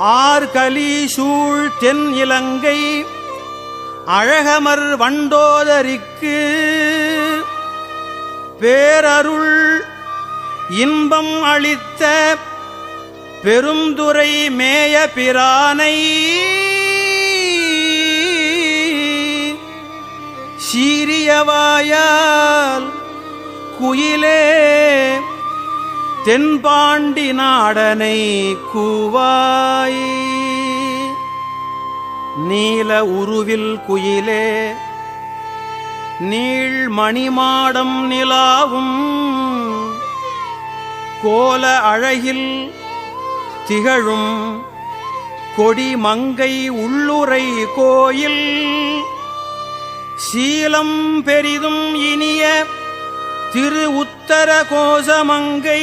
ஆர்கலி சூழ் தென் இலங்கை அழகமர் வண்டோதரிக்கு பேரருள் இன்பம் அளித்த பெருந்துரை மேய பிரானை சீரியவாயால் குயிலே தென்பாண்டி நாடனை கூவாய். நீல உருவில் குயிலே நீள் மணிமாடம் நிலாவும் கோல அழகில் திகழும் கொடி மங்கை உள்ளுரை கோயில் சீலம் பெரிதும் இனிய திரு உத்தர கோசமங்கை